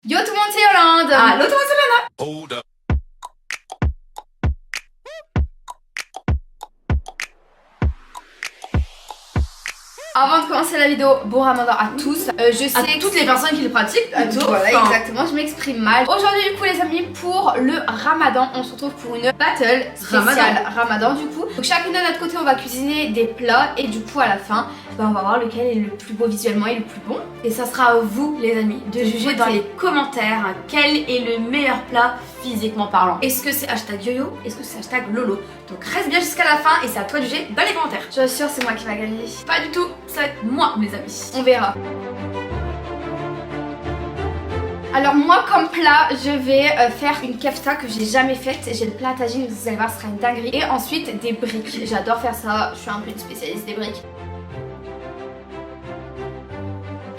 Yo tout le monde, c'est Yolande. Allô tout le monde, c'est Lana. Hold up. Avant de commencer la vidéo, bon ramadan à tous. Je sais À toutes les personnes qui le pratiquent plutôt. Voilà, Enfin, exactement, je m'exprime mal. Aujourd'hui du coup les amis, pour le ramadan, on se retrouve pour une battle spéciale ramadan du coup. Donc chacune de notre côté on va cuisiner des plats et du coup à la fin, on va voir lequel est le plus beau visuellement et le plus bon. Et ça sera à vous les amis de juger dans les commentaires quel est le meilleur plat physiquement parlant. Est-ce que c'est hashtag yo-yo? Est-ce que c'est hashtag lolo? Donc reste bien jusqu'à la fin et c'est à toi de juger dans les commentaires. Je suis sûre c'est moi qui va gagner. Pas du tout, ça va être moi mes amis. On verra. Alors moi comme plat je vais faire une kefta que j'ai jamais faite. J'ai le plat tagine, vous allez voir ce sera une dinguerie. Et ensuite des briques, j'adore faire ça, je suis un peu une spécialiste des briques.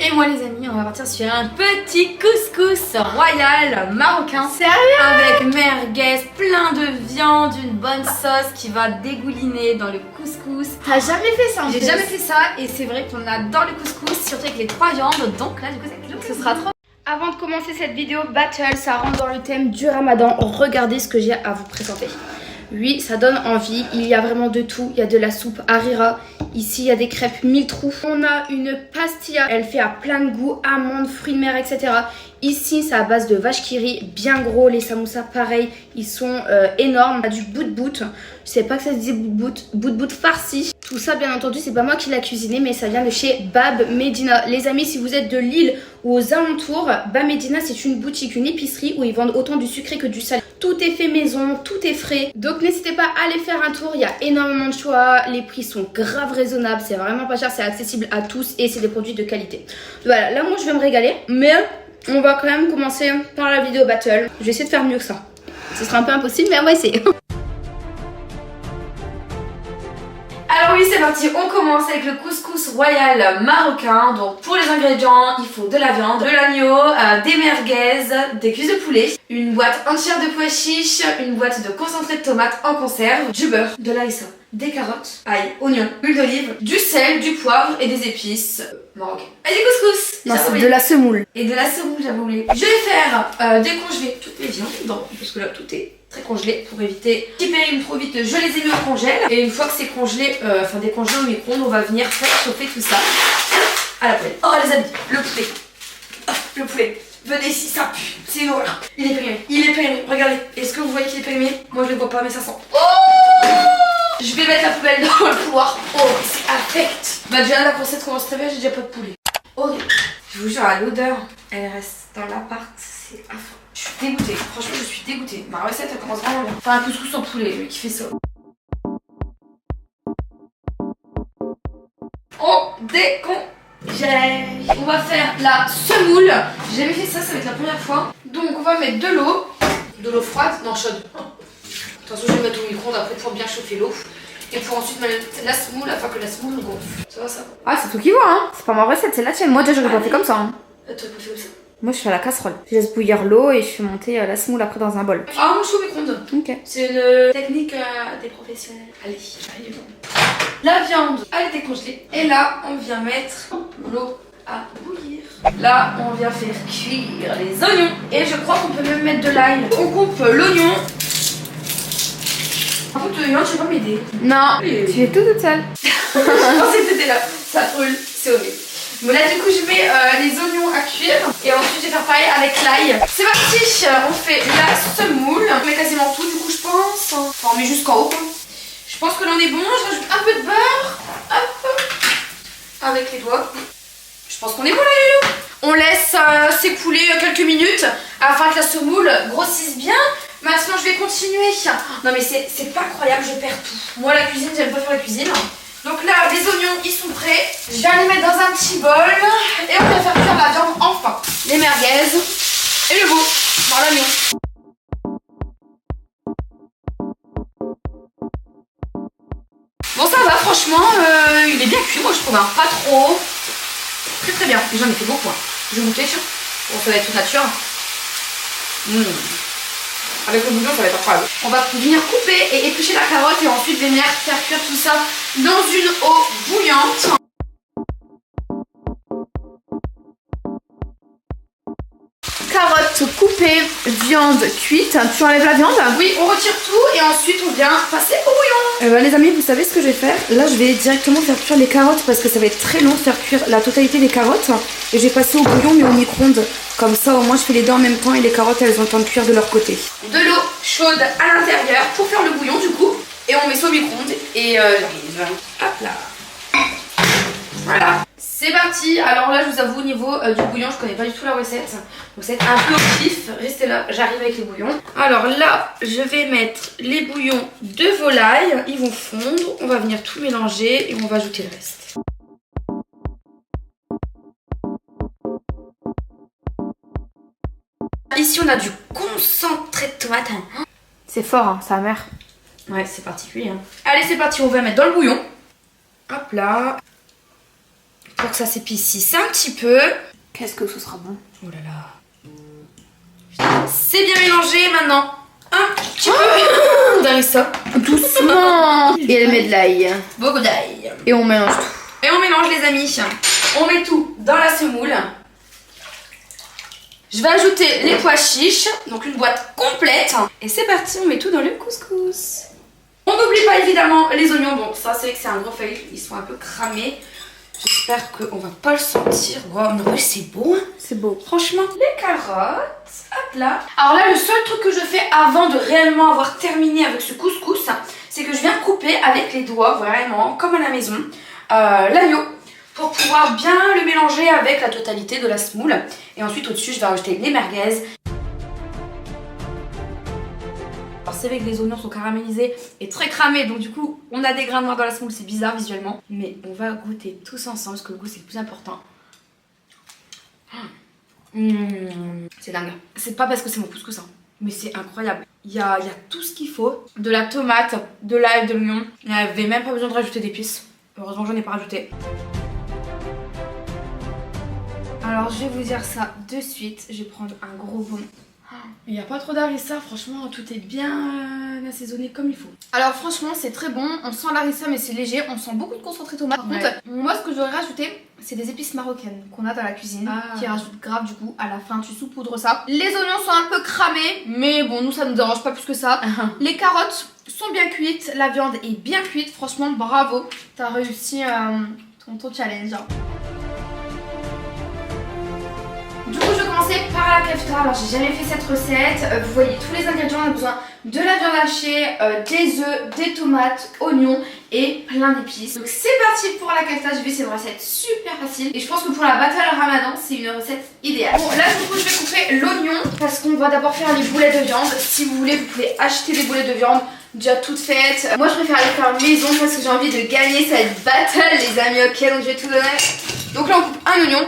Et moi les amis, on va partir sur un petit couscous royal marocain. Sérieux? Avec merguez, plein de viande, une bonne sauce qui va dégouliner dans le couscous. T'as jamais fait ça en J'ai plus? jamais fait ça et c'est vrai qu'on adore le couscous, surtout avec les 3 viandes. Donc là du coup Ce sera trop. Avant de commencer cette vidéo battle, ça rentre dans le thème du ramadan. Regardez ce que j'ai à vous présenter. Oui, ça donne envie. Il y a vraiment de tout. Il y a de la soupe harira. Ici, il y a des crêpes mille trous. On a une pastilla. Elle fait à plein de goûts, amandes, fruits de mer, etc. Ici, c'est à base de vache qui rit, bien gros. Les samoussas, pareil, ils sont énormes. On a du bout-bout. Je sais pas que ça se dit bout-bout farci. Tout ça, bien entendu, c'est pas moi qui l'a cuisiné, mais ça vient de chez Bab Medina. Les amis, si vous êtes de Lille ou aux alentours, Bab Medina, c'est une boutique, une épicerie où ils vendent autant du sucré que du salé. Tout est fait maison, tout est frais. Donc n'hésitez pas à aller faire un tour, il y a énormément de choix. Les prix sont grave raisonnables, c'est vraiment pas cher, c'est accessible à tous et c'est des produits de qualité. Voilà, là moi je vais me régaler, mais on va quand même commencer par la vidéo battle. Je vais essayer de faire mieux que ça. Ce sera un peu impossible, mais on va essayer. Alors oui, c'est parti, on commence avec le couscous royal marocain. Donc pour les ingrédients, il faut de la viande, de l'agneau, des merguez, des cuisses de poulet, une boîte entière de pois chiches, une boîte de concentré de tomates en conserve, du beurre, de l'aïssa, des carottes, ail, oignons, huile d'olive, du sel, du poivre et des épices marocaines. Et du couscous. Non, c'est de la semoule. Et de la semoule, j'avais oublié. Je vais faire décongeler toutes mes viandes, parce que là tout est très congelé pour éviter qu'ils périment trop vite. Je les ai mis au congèle et une fois que c'est congelé, enfin décongelé au micro-ondes, on va venir faire chauffer tout ça à la poêle. Oh les amis, le poulet. Oh, le poulet. Venez ici, ça pue. C'est une horreur. Il est périmé. Il est périmé. Regardez. Est-ce que vous voyez qu'il est périmé? Moi je le vois pas, mais ça sent. Oh! Je vais mettre la poubelle dans le couloir. Oh, c'est affect. Bah déjà la recette commence très bien, j'ai déjà pas de poulet. Horrible. Je vous jure, l'odeur, elle reste dans l'appart, c'est affreux. Je suis dégoûtée, franchement je suis dégoûtée. Ma recette elle commence vraiment bien. Enfin un couscous au poulet, lui qui fait ça. On décongèle. On va faire la semoule. J'ai jamais fait ça, ça va être la première fois. Donc on va mettre de l'eau. De l'eau froide, non chaude. Attention, je vais mettre au micro-ondes après pour bien chauffer l'eau. Et pour ensuite mettre la semoule afin que la semoule gonfle. Ça va ça? Ah, c'est toi qui vois, hein. C'est pas ma recette, c'est la tienne. Moi déjà j'aurais pas fait comme ça. Hein. Toi pas fait comme ça? Moi je fais à la casserole. Je laisse bouillir l'eau et je fais monter la semoule après dans un bol. Ah, moi je suis au micro-ondes. Ok. C'est une technique des professionnels. Allez, allez. La viande, elle est décongelée. Et là, on vient mettre l'eau à bouillir. Là, on vient faire cuire les oignons. Et je crois qu'on peut même mettre de l'ail. On coupe l'oignon. Un peu d'oignon, tu vas pas m'aider. Non, Oui. tu fais tout toute seule. Je pensais que t'étais là. Ça brûle, c'est horrible. Bon là du coup je mets les oignons à cuire et ensuite je vais faire pareil avec l'ail. C'est parti, on fait la semoule. On met quasiment tout du coup je pense. Enfin on met jusqu'en haut quoi. Je pense que l'on est bon, je rajoute un peu de beurre. Hop. Avec les doigts. Je pense qu'on est bon là les loulous. On laisse s'écouler quelques minutes afin que la semoule grossisse bien. Maintenant je vais continuer. Non mais c'est pas croyable, je perds tout. Moi la cuisine, j'aime pas faire la cuisine. Donc là, les oignons, ils sont prêts. Je vais les mettre dans un petit bol. Et on va faire cuire la viande enfin. Les merguez et le veau dans l'oignon. Bon, ça va, franchement, il est bien cuit, moi je trouve. Hein. Pas trop. Très très bien. J'en ai fait beaucoup. Hein. Je vais goûter. Bon, ça va être toute nature. Avec le bouillon, ça va être incroyable. On va venir couper et éplucher la carotte et ensuite venir faire cuire tout ça dans une eau bouillante. Carotte carottes coupées, viande cuite. Tu enlèves la viande? Oui, on retire tout et ensuite on vient passer au bouillon. Les amis, vous savez ce que je vais faire? Là, je vais directement faire cuire les carottes parce que ça va être très long de faire cuire la totalité des carottes. Et je vais passer au bouillon mais au micro-ondes. Comme ça, au moins, je fais les deux en même temps et les carottes, elles ont le temps de cuire de leur côté. De l'eau chaude à l'intérieur pour faire le bouillon du coup. Et on met ça au micro-ondes et j'arrive. Hop là. Voilà. C'est parti. Alors là, je vous avoue, au niveau du bouillon, je connais pas du tout la recette. Donc c'est un peu au pif. Restez là, j'arrive avec les bouillons. Alors là, je vais mettre les bouillons de volaille. Ils vont fondre. On va venir tout mélanger et on va ajouter le reste. Ici, on a du concentré de tomate. C'est fort, hein, ça amer. Ouais, c'est particulier. Hein. Allez, c'est parti. On va mettre dans le bouillon. Hop là. Pour que ça s'épaississe un petit peu. Qu'est-ce que ce sera bon. Oh là là. C'est bien mélangé maintenant. Un petit peu d'harissa. Doucement. Et elle met de l'ail. Beaucoup d'ail. Et on mélange tout. Et on mélange les amis. On met tout dans la semoule. Je vais ajouter les pois chiches. Donc une boîte complète. Et c'est parti, on met tout dans le couscous. On n'oublie pas évidemment les oignons. Bon, ça c'est que c'est un gros feuille. Ils sont un peu cramés. J'espère qu'on va pas le sentir. Wow, non, c'est beau. Hein. C'est beau. Franchement. Les carottes. Hop là. Alors là, le seul truc que je fais avant de réellement avoir terminé avec ce couscous, c'est que je viens couper avec les doigts, vraiment, comme à la maison, l'agneau. Pour pouvoir bien le mélanger avec la totalité de la semoule. Et ensuite, au-dessus, je vais rajouter les merguez. Alors c'est vrai que les oignons sont caramélisés et très cramés, donc du coup on a des grains noirs dans la semoule, c'est bizarre visuellement. Mais on va goûter tous ensemble parce que le goût c'est le plus important. C'est dingue. C'est pas parce que c'est mon couscous, hein, mais c'est incroyable. Il y a tout ce qu'il faut. De la tomate, de l'ail, de l'oignon. Il n'y avait même pas besoin de rajouter d'épices. Heureusement j'en ai pas rajouté. Alors je vais vous dire ça de suite. Je vais prendre un gros bond. Il n'y a pas trop d'harissa, franchement tout est bien assaisonné comme il faut. Alors franchement c'est très bon, on sent l'harissa mais c'est léger, on sent beaucoup de concentré tomate. Par contre, moi ce que j'aurais rajouté c'est des épices marocaines qu'on a dans la cuisine qui rajoutent grave du coup à la fin, tu saupoudres ça. Les oignons sont un peu cramés mais bon nous ça nous dérange pas plus que ça. Les carottes sont bien cuites, la viande est bien cuite, franchement bravo, t'as réussi ton challenge. Du coup je vais commencer par la kefta. Alors j'ai jamais fait cette recette. Vous voyez tous les ingrédients, on a besoin de la viande hachée, des œufs, des tomates, oignons et plein d'épices. Donc c'est parti pour la kefta. J'ai vu c'est une recette super facile et je pense que pour la battle ramadan c'est une recette idéale. Bon là du coup je vais couper l'oignon parce qu'on va d'abord faire les boulettes de viande. Si vous voulez vous pouvez acheter des boulettes de viande déjà toutes faites. Moi je préfère les faire maison parce que j'ai envie de gagner cette battle les amis, ok, donc je vais tout donner. Donc là on coupe un oignon.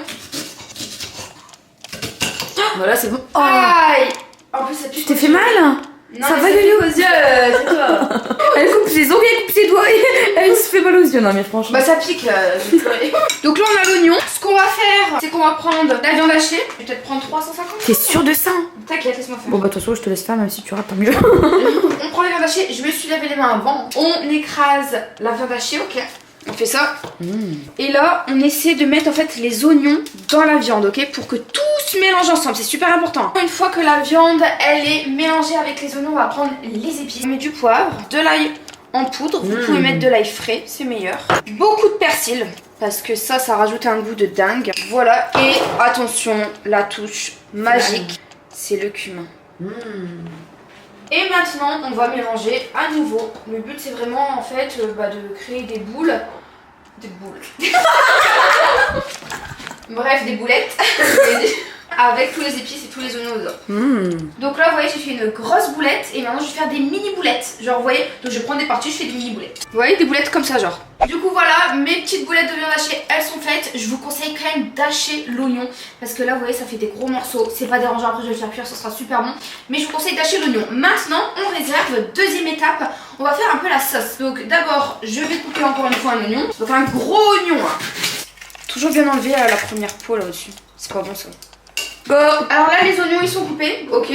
Voilà, c'est bon. Oh. Aïe. En plus ça pique. Tu t'es fait mal? Non, ça va Yoyo aux yeux, c'est toi. Elle coupe ses ongles, elle coupe ses doigts, elle se fait mal aux yeux. Non mais franchement. Bah ça pique, je vais pleurer. Donc là on a l'oignon. Ce qu'on va faire, c'est qu'on va prendre la viande hachée. Je vais peut-être prendre 350. T'es sûre de ça? T'inquiète, laisse-moi faire. Bon bah de toute façon je te laisse faire, même si tu rates tant mieux. On prend la viande hachée, je me suis lavé les mains avant. On écrase la viande hachée, ok. On fait ça. Et là, on essaie de mettre en fait les oignons dans la viande, ok, pour que tout se mélange ensemble. C'est super important. Une fois que la viande, elle est mélangée avec les oignons, on va prendre les épices. On met du poivre, de l'ail en poudre. Vous pouvez mettre de l'ail frais, c'est meilleur. Beaucoup de persil, parce que ça rajoute un goût de dingue. Voilà. Et attention, la touche magique, c'est le cumin. Et maintenant, on va mélanger à nouveau. Le but, c'est vraiment en fait de créer des boules. Des boules. Bref, des boulettes. Avec tous les épices et tous les oignons dedans. Donc là, vous voyez, j'ai fait une grosse boulette et maintenant je vais faire des mini boulettes. Genre, vous voyez, donc je prends des parties, je fais des mini boulettes. Vous voyez, des boulettes comme ça, genre. Du coup, voilà, mes petites boulettes de viande hachée, elles sont faites. Je vous conseille quand même d'hacher l'oignon parce que là, vous voyez, ça fait des gros morceaux. C'est pas dérangeant, après je vais le faire cuire, ça sera super bon. Mais je vous conseille d'hacher l'oignon. Maintenant, on réserve. Deuxième étape, on va faire un peu la sauce. Donc d'abord, je vais couper encore une fois un oignon. Donc un gros oignon. Hein. Toujours bien enlever la première peau là au-dessus. C'est pas bon ça. Go. Alors là les oignons ils sont coupés, ok.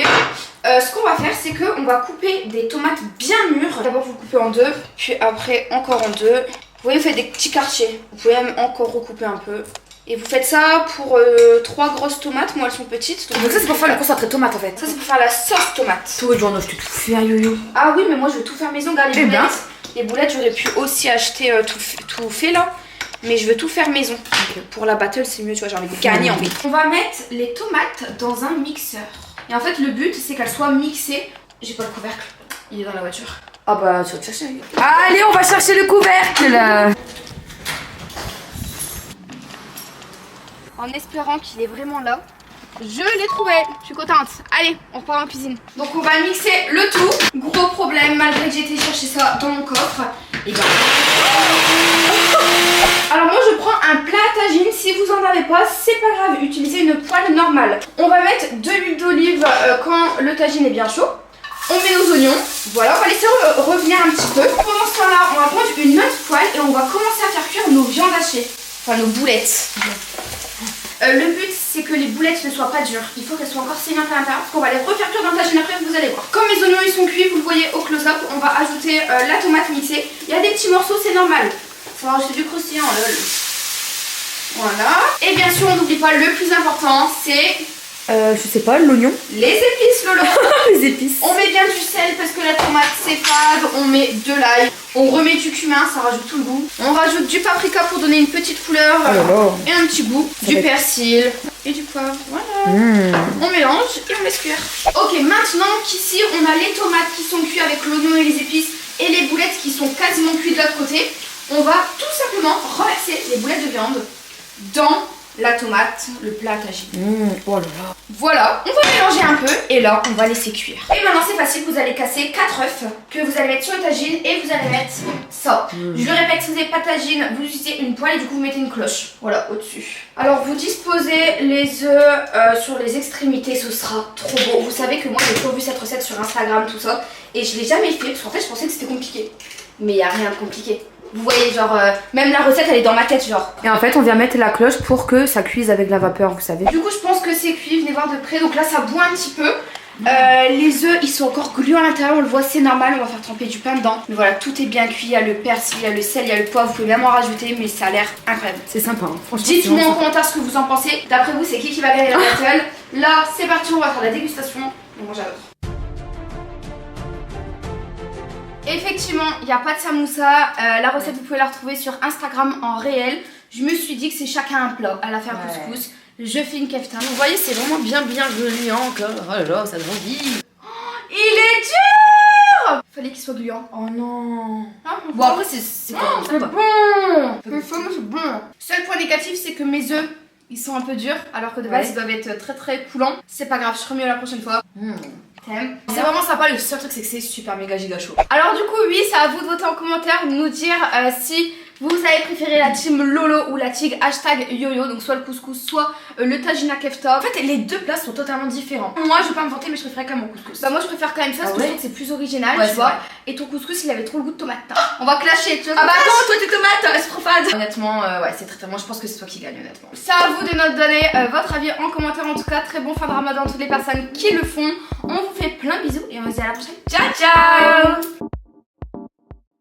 Ce qu'on va faire c'est qu'on va couper des tomates bien mûres. D'abord vous coupez en deux, puis après encore en deux. Vous voyez vous faites des petits quartiers. Vous pouvez même encore recouper un peu. Et vous faites ça pour 3 grosses tomates, moi elles sont petites. Donc ça c'est pour faire le concentré tomate en fait. Ça c'est pour faire la sauce tomate. Toi j'en ai tout fait à yo-yo. Ah oui mais moi je vais tout faire maison, regarde les boulettes. Les boulettes j'aurais pu aussi acheter tout fait là. Mais je veux tout faire maison. Donc, pour la battle c'est mieux, tu vois, j'ai envie de gagner en fait. On va mettre les tomates dans un mixeur. Et en fait le but c'est qu'elles soient mixées. J'ai pas le couvercle, il est dans la voiture. Ah bah tu vas te chercher. Allez on va chercher le couvercle là. En espérant qu'il est vraiment là. Je l'ai trouvé, je suis contente. Allez, on repart en cuisine. Donc on va mixer le tout. Gros problème, malgré que j'ai été chercher ça dans mon coffre. Et ben... Alors moi je prends un plat à tagine. Si vous en avez pas, c'est pas grave, utilisez une poêle normale. On va mettre de l'huile d'olive quand le tagine est bien chaud. On met nos oignons, voilà, on va laisser revenir un petit peu. Pendant ce temps-là, on va prendre une autre poêle et on va commencer à faire cuire nos viandes hachées. Enfin nos boulettes. Le but c'est que les boulettes ne soient pas dures. Il faut qu'elles soient encore saignées à l'intérieur parce qu'on va les refaire cuire dans le tagine après, vous allez voir. Comme mes oignons ils sont cuits, vous le voyez au close-up, on va ajouter la tomate mixée. Il y a des petits morceaux, c'est normal. Il faut rajouter du croustillant, lol. Voilà. Et bien sûr on n'oublie pas le plus important, c'est... je sais pas, l'oignon. Les épices Lolo. Les épices. On met bien du sel parce que la tomate c'est fade. On met de l'ail. On remet du cumin, ça rajoute tout le goût. On rajoute du paprika pour donner une petite couleur et un petit goût. Du persil et du poivre. Voilà. On mélange et on laisse cuire. Ok, maintenant qu'ici on a les tomates qui sont cuites avec l'oignon et les épices et les boulettes qui sont quasiment cuites de l'autre côté, on va tout simplement renverser les boulettes de viande dans la tomate, le plat à tagine. Oh là là. Voilà, on va mélanger un peu et là on va laisser cuire. Et maintenant c'est facile, vous allez casser 4 œufs que vous allez mettre sur le tagine et vous allez mettre ça. Je le répète, si vous n'avez pas de tagine, vous utilisez une poêle et du coup vous mettez une cloche. Voilà, au-dessus. Alors vous disposez les œufs sur les extrémités, ce sera trop beau. Vous savez que moi j'ai toujours vu cette recette sur Instagram, tout ça, et je l'ai jamais fait parce qu'en fait je pensais que c'était compliqué. Mais il n'y a rien de compliqué. Vous voyez, genre, même la recette elle est dans ma tête, genre. Et en fait, on vient mettre la cloche pour que ça cuise avec la vapeur, vous savez. Du coup, je pense que c'est cuit, venez voir de près. Donc là, ça boit un petit peu. Les œufs, ils sont encore gluants à l'intérieur, on le voit, c'est normal. On va faire tremper du pain dedans. Mais voilà, tout est bien cuit. Il y a le persil, il y a le sel, il y a le poivre. Vous pouvez même en rajouter, mais ça a l'air incroyable. C'est sympa, hein. Franchement. Dites-moi en commentaire ce que vous en pensez. D'après vous, c'est qui va gagner la battle? Là, c'est parti, on va faire la dégustation. On mange à l'autre. Effectivement, il n'y a pas de samoussa. La recette, vous pouvez la retrouver sur Instagram en réel. Je me suis dit que c'est chacun un plat. Elle a fait un couscous. Je fais une kefta. Vous voyez, c'est vraiment bienvenu encore. Oh là là, ça grandit. Oh, il est dur! Fallait qu'il soit gluant. Oh non. Bon, après, c'est bon. C'est bon. Seul point négatif, c'est que mes œufs, ils sont un peu durs. Alors que de base, ils doivent être très très coulants. C'est pas grave, je ferai mieux la prochaine fois. C'est vraiment sympa, le seul truc c'est que c'est super méga giga chaud. Alors du coup oui, c'est à vous de voter en commentaire, nous dire si vous avez préféré la team Lolo ou la team hashtag YoYo, donc soit le couscous, soit le tagine kefta. En fait les deux plats sont totalement différents. Moi je vais pas me vanter mais je préfère quand même mon couscous. Bah moi je préfère quand même ça parce que je trouve que c'est plus original, tu vois. Et ton couscous il avait trop le goût de tomate. On va clasher, tu vois. Ah bah attends, toi tes tomates, c'est trop fade. Honnêtement, ouais c'est très moi je pense que c'est toi qui gagne honnêtement. C'est à vous de nous donner votre avis en commentaire en tout cas. Très bon fin de ramadan à toutes les personnes qui le font. On vous fait plein de bisous et on se dit à la prochaine. Ciao ciao.